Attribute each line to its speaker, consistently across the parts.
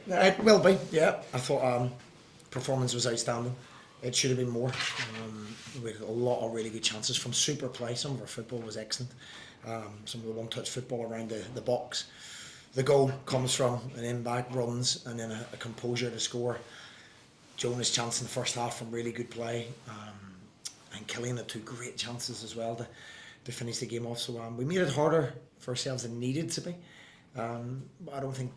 Speaker 1: It will be, yeah. I thought performance was outstanding. It should have been more. We had a lot of really good chances from super play. Some of our football was excellent. Some of the one-touch football around the box. The goal comes from an in-back runs and then a composure to score. Jonah's chance in the first half from really good play. And Killian had two great chances as well to finish the game off. So we made it harder for ourselves than needed to be. But I don't think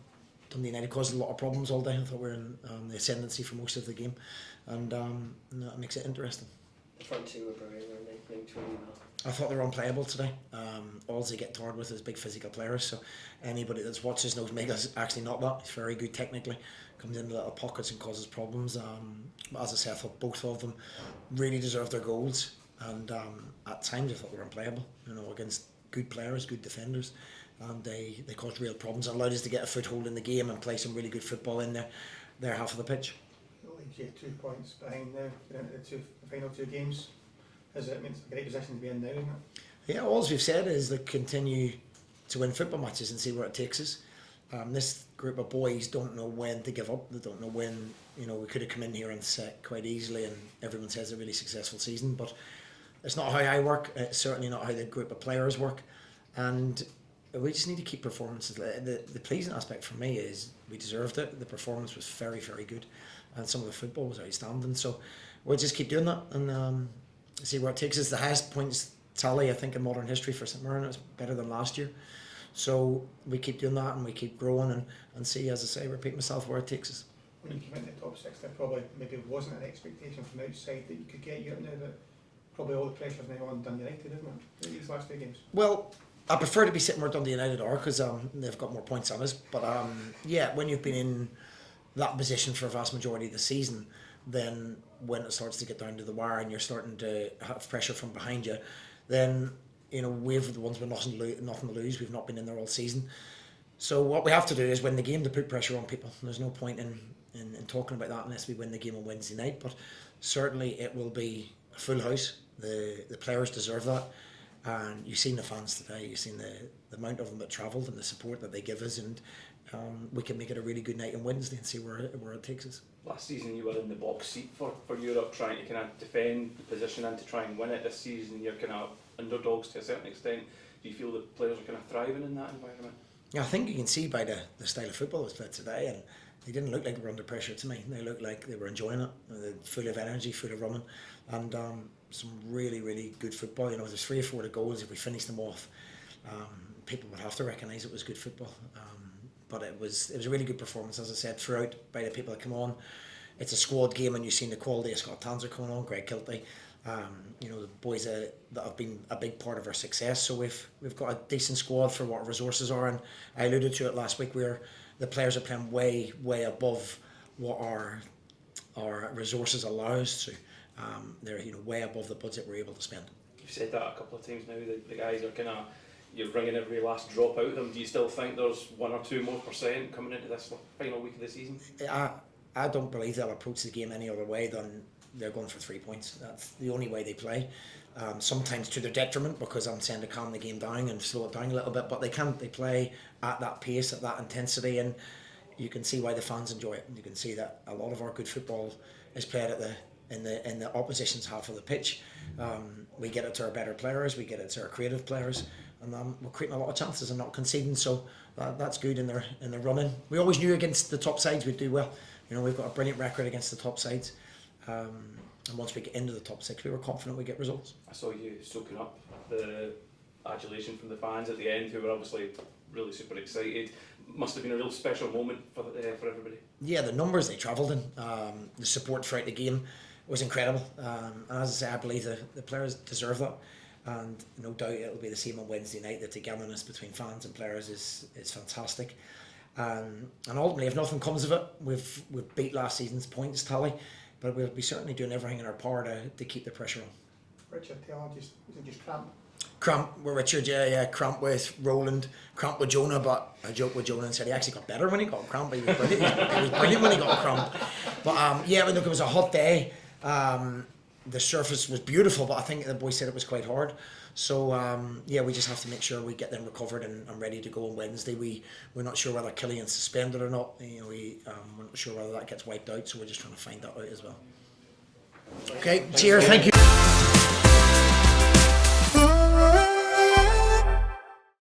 Speaker 1: Dundee United caused a lot of problems all day. I thought we were in the ascendancy for most of the game, and that makes it interesting.
Speaker 2: The front two were brilliant, weren't they? Playing truly well.
Speaker 1: I thought they were unplayable today. All they get tarred with is big physical players, so anybody that's watched us knows Mega's actually not that. He's very good technically, comes into little pockets and causes problems. But as I say, I thought both of them really deserved their goals, and at times I thought they were unplayable, against good players, good defenders. And they caused real problems and allowed us to get a foothold in the game and play some really good football in their half of the pitch.
Speaker 3: It leaves you 2 points behind now, into the final 2 games. It's a great position to be in now, isn't it?
Speaker 1: Yeah, all we've said is to continue to win football matches and see where it takes us. This group of boys don't know when to give up. They don't know when, we could have come in here and set quite easily and everyone says a really successful season, but it's not how I work. It's certainly not how the group of players work. And we just need to keep performances. The pleasing aspect for me is we deserved it. The performance was very, very good, and some of the football was outstanding. So we'll just keep doing that and see where it takes us. The highest points tally, I think, in modern history for St Mirren. It was better than last year. So we keep doing that and we keep growing and see, as I say, repeat myself, where it takes us.
Speaker 3: When you came into the top 6, there probably maybe wasn't an expectation from outside that you could get you up now. That probably all the pressure's now on Dundee United, isn't it? These last 2 games.
Speaker 1: Well, I prefer to be sitting where Dundee United are because they've got more points on us. But yeah, when you've been in that position for a vast majority of the season, then when it starts to get down to the wire and you're starting to have pressure from behind you, then we've the ones with nothing to lose. We've not been in there all season. So what we have to do is win the game to put pressure on people. There's no point in talking about that unless we win the game on Wednesday night. But certainly it will be a full house. The players deserve that. And you've seen the fans today, you've seen the amount of them that travelled and the support that they give us, and we can make it a really good night on Wednesday and see where it takes us.
Speaker 4: Last season you were in the box seat for Europe, trying to kind of defend the position and to try and win it. This season you're kind of underdogs to a certain extent. Do you feel the players are kind of thriving in that environment?
Speaker 1: Yeah, I think you can see by the style of football that's played today, and they didn't look like they were under pressure to me. They looked like they were enjoying it, full of energy, full of running, and some really, really good football. There's 3 or 4 goals. If we finished them off, people would have to recognise it was good football. But it was a really good performance, as I said, throughout by the people that come on. It's a squad game, and you've seen the quality of Scott Tanser coming on, Greg Kilty, the boys that have been a big part of our success. So we've got a decent squad for what our resources are, and I alluded to it last week where the players are playing way, way above what our resources allow us to. They're way above the budget we're able to spend.
Speaker 4: You've said that a couple of times now. The guys are kind of, you're bringing every last drop out of them. Do you still think there's 1 or 2 more % coming into this final week of the season?
Speaker 1: I don't believe they'll approach the game any other way than they're going for 3 points. That's the only way they play. Sometimes to their detriment, because I'm saying to calm the game down and slow it down a little bit, but they can't. They play at that pace, at that intensity, and you can see why the fans enjoy it. You can see that a lot of our good football is played in the opposition's half of the pitch. We get it to our better players, we get it to our creative players, and we're creating a lot of chances and not conceding. So that's good in their running. We always knew against the top sides we'd do well. We've got a brilliant record against the top sides. And once we get into the top 6, we were confident we'd get results.
Speaker 4: I saw you soaking up the adulation from the fans at the end, who were obviously really super excited. Must have been a real special moment for everybody. Yeah,
Speaker 1: the numbers they travelled in, the support throughout the game was incredible. And as I say, I believe the players deserve that. And no doubt it'll be the same on Wednesday night. The togetherness between fans and players is fantastic. And ultimately, if nothing comes of it, we've beat last season's points tally. But we'll be certainly doing everything in our power to keep the pressure on.
Speaker 3: Richard Taylor, is it just cramp?
Speaker 1: Cramp with Richard, yeah. Cramp with Roland, cramp with Jonah, but I joked with Jonah and said he actually got better when he got cramp. He was brilliant. He was brilliant when he got cramp. But look, it was a hot day. the surface was beautiful, but I think the boys said it was quite hard. So yeah, we just have to make sure we get them recovered and ready to go on Wednesday. We're not sure whether Killian's suspended or not. You know, we're not sure whether that gets wiped out. So we're just trying to find that out as well. Okay, cheers. Thank you.